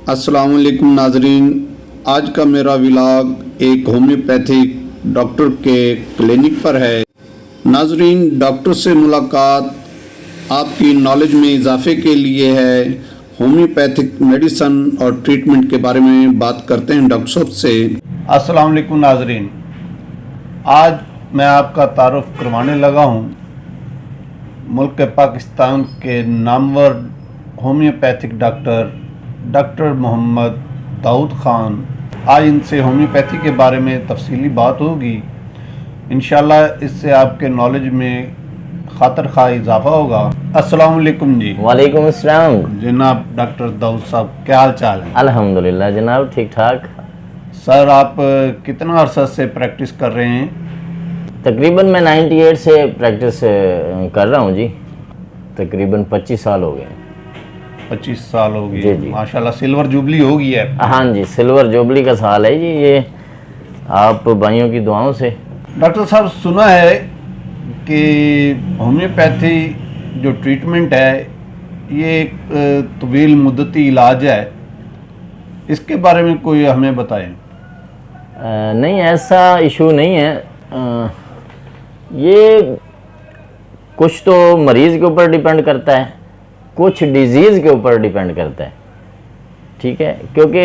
अस्सलाम वालेकुम नाजरीन। आज का मेरा व्लॉग एक होम्योपैथिक डॉक्टर के क्लिनिक पर है। नाजरीन, डॉक्टर से मुलाकात आपकी नॉलेज में इजाफे के लिए है। होम्योपैथिक मेडिसन और ट्रीटमेंट के बारे में बात करते हैं डॉक्टर साहब से। अस्सलाम वालेकुम नाजरीन, आज मैं आपका तारुफ करवाने लगा हूँ मुल्क पाकिस्तान के नामवर होम्योपैथिक डॉक्टर मोहम्मद दाऊद ख़ान। आज इनसे होम्योपैथी के बारे में तफसीली बात होगी। इंशाल्लाह इससे आपके नॉलेज में खातर खा इजाफा होगा। अस्सलाम वालेकुम जी। वालेकुम अस्सलाम जनाब डॉक्टर दाऊद साहब, क्या हाल चाल है? अल्हम्दुलिल्लाह जनाब, ठीक ठाक। सर, आप कितना अरसा से प्रैक्टिस कर रहे हैं? तकरीबन मैं 98 से प्रैक्टिस कर रहा हूँ जी। तकरीबन 25 साल हो गए। 25 साल हो जी, गए, जी। माशाल्लाह। सिल्वर जुबली हो गई है। हाँ जी, सिल्वर जुबली का साल है जी ये, आप भाइयों की दुआओं से। डॉक्टर साहब, सुना है कि होम्योपैथी जो ट्रीटमेंट है ये एक तवील मुद्दती इलाज है, इसके बारे में कोई हमें बताएं। नहीं, ऐसा इशू नहीं है। ये कुछ तो मरीज़ के ऊपर डिपेंड करता है, कुछ डिजीज़ के ऊपर डिपेंड करता है। ठीक है, क्योंकि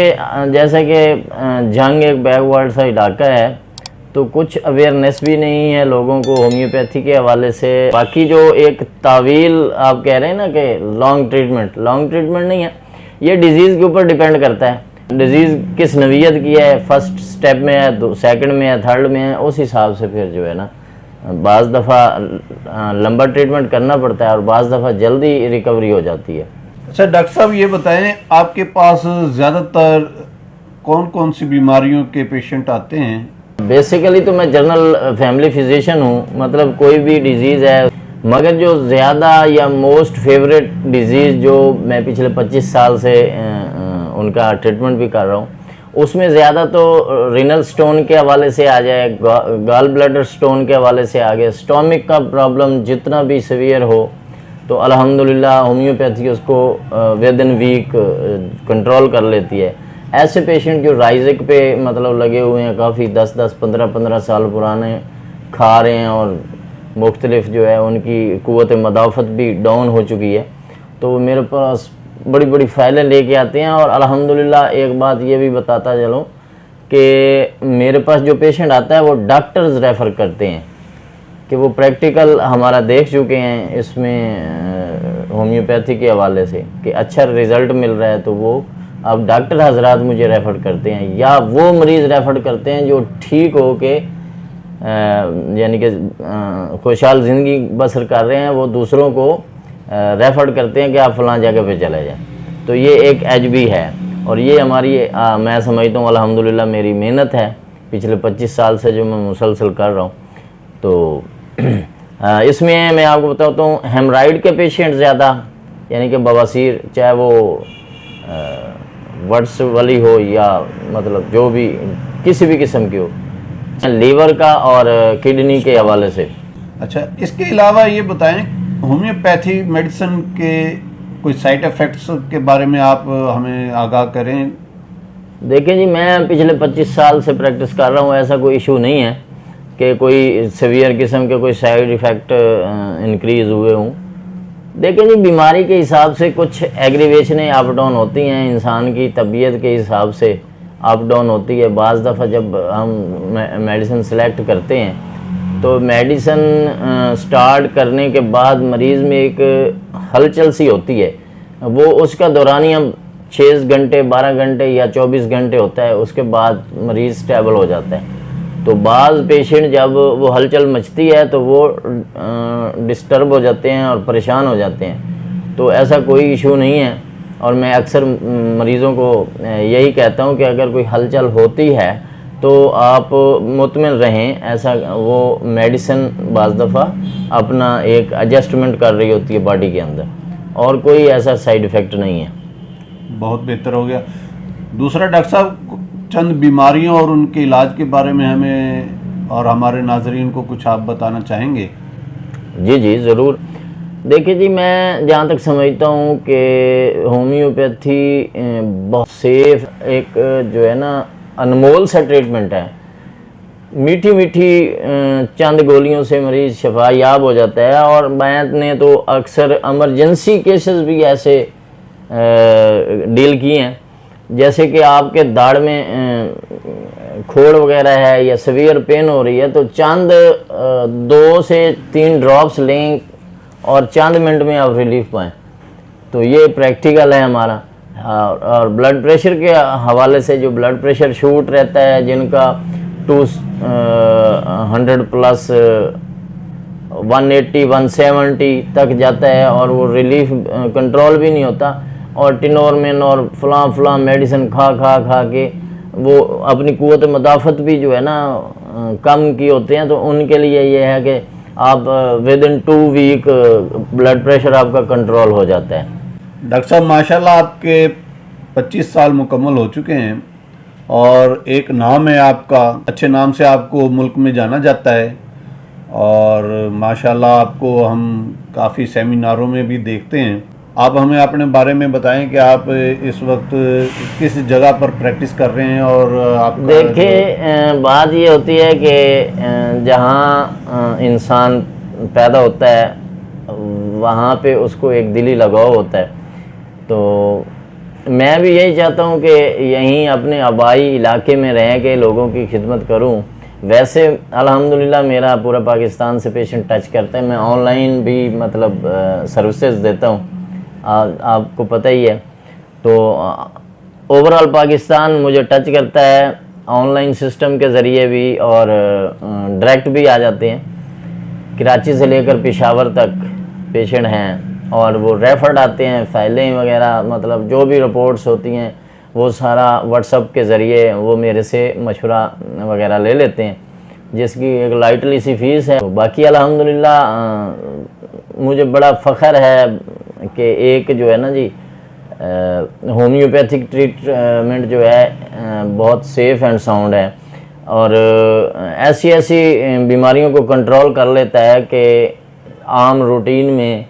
जैसा कि जंग एक बैकवर्ड सा इलाका है, तो कुछ अवेयरनेस भी नहीं है लोगों को होम्योपैथी के हवाले से। बाकी जो एक तावील आप कह रहे हैं ना कि लॉन्ग ट्रीटमेंट नहीं है, ये डिजीज़ के ऊपर डिपेंड करता है। डिजीज़ किस नवीयत की है, फर्स्ट स्टेप में है, सेकंड में है, थर्ड में है, उस हिसाब से फिर जो है ना बाज़ दफ़ा लंबा ट्रीटमेंट करना पड़ता है और बाज़ दफ़ा जल्दी रिकवरी हो जाती है। अच्छा डॉक्टर साहब, ये बताएं आपके पास ज़्यादातर कौन कौन सी बीमारियों के पेशेंट आते हैं? बेसिकली तो मैं जनरल फैमिली फिजिशियन हूँ, मतलब कोई भी डिजीज़ है, मगर जो ज़्यादा या मोस्ट फेवरेट डिजीज़ जो मैं पिछले 25 साल से उनका ट्रीटमेंट भी कर रहा हूँ, उसमें ज़्यादा तो रिनल स्टोन के हवाले से आ जाए, गॉल ब्लैडर स्टोन के हवाले से आ गया। स्टोमिक का प्रॉब्लम जितना भी सीवियर हो तो अल्हम्दुलिल्लाह होम्योपैथी उसको विद इन वीक कंट्रोल कर लेती है। ऐसे पेशेंट जो राइजिक पे मतलब लगे हुए हैं, काफ़ी 10-10, 15-15 साल पुराने खा रहे हैं और मुख्तलिफ जो है उनकी क़ुव्वत मदाफ़त भी डाउन हो चुकी है, तो मेरे पास बड़ी बड़ी फाइलें लेके आते हैं। और अल्हम्दुलिल्लाह एक बात ये भी बताता चलूँ कि मेरे पास जो पेशेंट आता है वो डॉक्टर्स रेफ़र करते हैं कि वो प्रैक्टिकल हमारा देख चुके हैं इसमें होम्योपैथी के हवाले से कि अच्छा रिज़ल्ट मिल रहा है, तो वो अब डॉक्टर हजरात मुझे रेफ़र करते हैं, या वो मरीज़ रेफ़र करते हैं जो ठीक हो के यानी कि खुशहाल ज़िंदगी बसर कर रहे हैं, वो दूसरों को रेफ़र करते हैं कि आप फ़लाँ जगह पे चले जाएं। तो ये एक एज भी है और ये हमारी मैं समझता हूँ अल्हम्दुलिल्लाह मेरी मेहनत है पिछले 25 साल से जो मैं मुसलसल कर रहा हूँ। तो इसमें मैं आपको बताता हूँ, हेमराइड के पेशेंट ज़्यादा, यानी कि बवासीर, चाहे वो वर्ड्स वाली हो या मतलब जो भी किसी भी किस्म की हो, लीवर का और किडनी के हवाले से। अच्छा, इसके अलावा ये बताएं होम्योपैथी मेडिसिन के कोई साइड इफ़ेक्ट्स के बारे में आप हमें आगाह करें। देखिए जी, मैं पिछले 25 साल से प्रैक्टिस कर रहा हूँ, ऐसा कोई इशू नहीं है कि कोई सीवियर किस्म के कोई साइड इफ़ेक्ट इंक्रीज़ हुए हों। देखिए जी, बीमारी के हिसाब से कुछ एग्रीवेशनें अप डाउन होती हैं, इंसान की तबीयत के हिसाब से अप डाउन होती है। बाज़ दफ़ा जब हम मेडिसिन सेलेक्ट करते हैं तो मेडिसिन स्टार्ट करने के बाद मरीज़ में एक हलचल सी होती है, वो उसका दौरानिया 6 घंटे, 12 घंटे या 24 घंटे होता है, उसके बाद मरीज़ स्टेबल हो जाता है। तो बाज़ पेशेंट जब वो हलचल मचती है तो वो डिस्टर्ब हो जाते हैं और परेशान हो जाते हैं। तो ऐसा कोई इशू नहीं है और मैं अक्सर मरीज़ों को यही कहता हूँ कि अगर कोई हलचल होती है तो आप मुतमिन रहें। ऐसा वो मेडिसिन बाज़ दफ़ा अपना एक एडजस्टमेंट कर रही होती है बॉडी के अंदर, और कोई ऐसा साइड इफ़ेक्ट नहीं है। बहुत बेहतर हो गया। दूसरा डॉक्टर साहब, चंद बीमारियों और उनके इलाज के बारे में हमें और हमारे नाजरीन को कुछ आप बताना चाहेंगे? जी जी ज़रूर। देखिए जी, मैं जहाँ तक समझता हूँ कि होम्योपैथी बहुत सेफ एक जो है ना अनमोल सा ट्रीटमेंट है। मीठी मीठी चंद गोलियों से मरीज़ शफा याब हो जाता है। और मैंने तो अक्सर इमरजेंसी केसेस भी ऐसे डील किए हैं, जैसे कि आपके दाढ़ में खोड़ वगैरह है या सीवियर पेन हो रही है, तो चंद 2 से 3 ड्रॉप्स लें और चंद मिनट में आप रिलीफ पाएँ। तो ये प्रैक्टिकल है हमारा। और ब्लड प्रेशर के हवाले से, जो ब्लड प्रेशर शूट रहता है, जिनका 200 प्लस 180 170 तक जाता है और वो रिलीफ कंट्रोल भी नहीं होता, और टिनोरमिन और फलां मेडिसिन खा के वो अपनी कुव्वत मुदाफ़त भी जो है ना कम की होते हैं, तो उनके लिए ये है कि आप with in 2 week blood pressure आपका कंट्रोल हो जाता है। डॉक्टर साहब माशाल्लाह आपके 25 साल मुकम्मल हो चुके हैं और एक नाम है आपका, अच्छे नाम से आपको मुल्क में जाना जाता है। और माशाल्लाह आपको हम काफ़ी सेमिनारों में भी देखते हैं। आप हमें अपने बारे में बताएं कि आप इस वक्त किस जगह पर प्रैक्टिस कर रहे हैं। और आप देखिए, बात ये होती है कि जहाँ इंसान पैदा होता है वहाँ पे उसको एक दिली लगाव होता है। तो मैं भी यही चाहता हूँ कि यहीं अपने आबाई इलाके में रह के लोगों की खिदमत करूँ। वैसे अल्हम्दुलिल्लाह मेरा पूरा पाकिस्तान से पेशेंट टच करता है। मैं ऑनलाइन भी मतलब सर्विसेज देता हूँ, आपको पता ही है। तो ओवरऑल पाकिस्तान मुझे टच करता है ऑनलाइन सिस्टम के ज़रिए भी, और डायरेक्ट भी आ जाते हैं। कराची से लेकर पेशावर तक पेशेंट हैं और वो रेफर्ड आते हैं। फाइलें वगैरह मतलब जो भी रिपोर्ट्स होती हैं वो सारा व्हाट्सअप के ज़रिए वो मेरे से मशवरा वगैरह ले लेते हैं, जिसकी एक लाइटली सी फ़ीस है। तो बाकी अल्हम्दुलिल्लाह मुझे बड़ा फ़ख्र है कि एक जो है ना जी होम्योपैथिक ट्रीटमेंट जो है बहुत सेफ़ एंड साउंड है, और ऐसी बीमारियों को कंट्रोल कर लेता है कि आम रूटीन में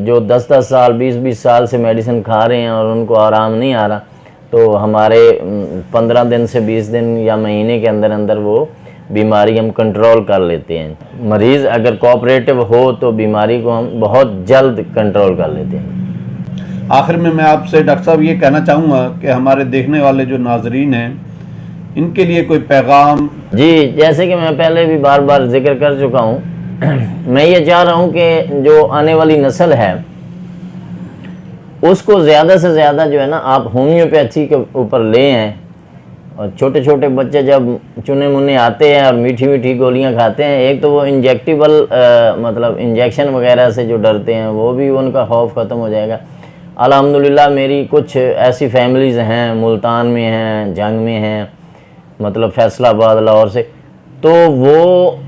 जो 10-10 साल 20-20 साल से मेडिसिन खा रहे हैं और उनको आराम नहीं आ रहा, तो हमारे 15 दिन से 20 दिन या महीने के अंदर अंदर वो बीमारी हम कंट्रोल कर लेते हैं। मरीज़ अगर कोऑपरेटिव हो तो बीमारी को हम बहुत जल्द कंट्रोल कर लेते हैं। आखिर में मैं आपसे डॉक्टर साहब ये कहना चाहूँगा कि हमारे देखने वाले जो नाजरीन हैं इनके लिए कोई पैगाम। जी, जैसे कि मैं पहले भी बार बार जिक्र कर चुका हूँ, मैं ये चाह रहा हूँ कि जो आने वाली नस्ल है उसको ज़्यादा से ज़्यादा जो है ना आप होम्योपैथी के ऊपर ले आएँ। और छोटे छोटे बच्चे जब चुने मुने आते हैं और मीठी मीठी गोलियां खाते हैं, एक तो वो इंजेक्टिबल मतलब इंजेक्शन वगैरह से जो डरते हैं वो भी उनका खौफ ख़त्म हो जाएगा। अल्हम्दुलिल्लाह मेरी कुछ ऐसी फैमिलीज़ हैं, मुल्तान में हैं, जंग में हैं, मतलब फैसलाबाद लाहौर से, तो वो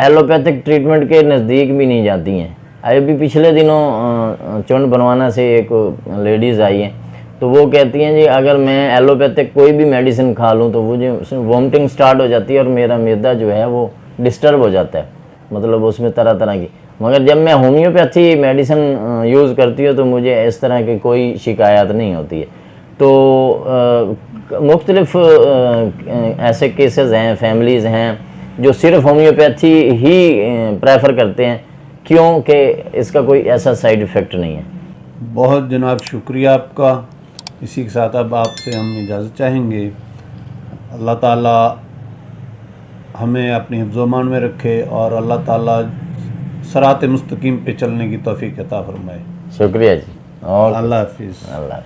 एलोपैथिक ट्रीटमेंट के नज़दीक भी नहीं जाती हैं। अभी पिछले दिनों चुंड बनवाना से एक लेडीज़ आई हैं, तो वो कहती हैं जी अगर मैं एलोपैथिक कोई भी मेडिसिन खा लूँ तो मुझे वॉमिटिंग स्टार्ट हो जाती है और मेरा मैदा जो है वो डिस्टर्ब हो जाता है, मतलब उसमें तरह तरह की। मगर जब मैं होम्योपैथी मेडिसिन यूज़ करती हूँ तो मुझे इस तरह की कोई शिकायत नहीं होती है। तो मुख्तलिफ ऐसे केसेस हैं, फैमिलीज़ हैं जो सिर्फ होम्योपैथी ही प्रेफर करते हैं, क्योंकि इसका कोई ऐसा साइड इफ़ेक्ट नहीं है। बहुत जनाब शुक्रिया आपका। इसी के साथ अब आपसे हम इजाज़त चाहेंगे। अल्लाह ताला हमें अपनी हिफ्ज़-ओ-अमान में रखे और अल्लाह ताला सरात मुस्तकीम पे चलने की तौफीक अता फरमाए। शुक्रिया जी, और अल्लाह हाफिज़। अल्लाह।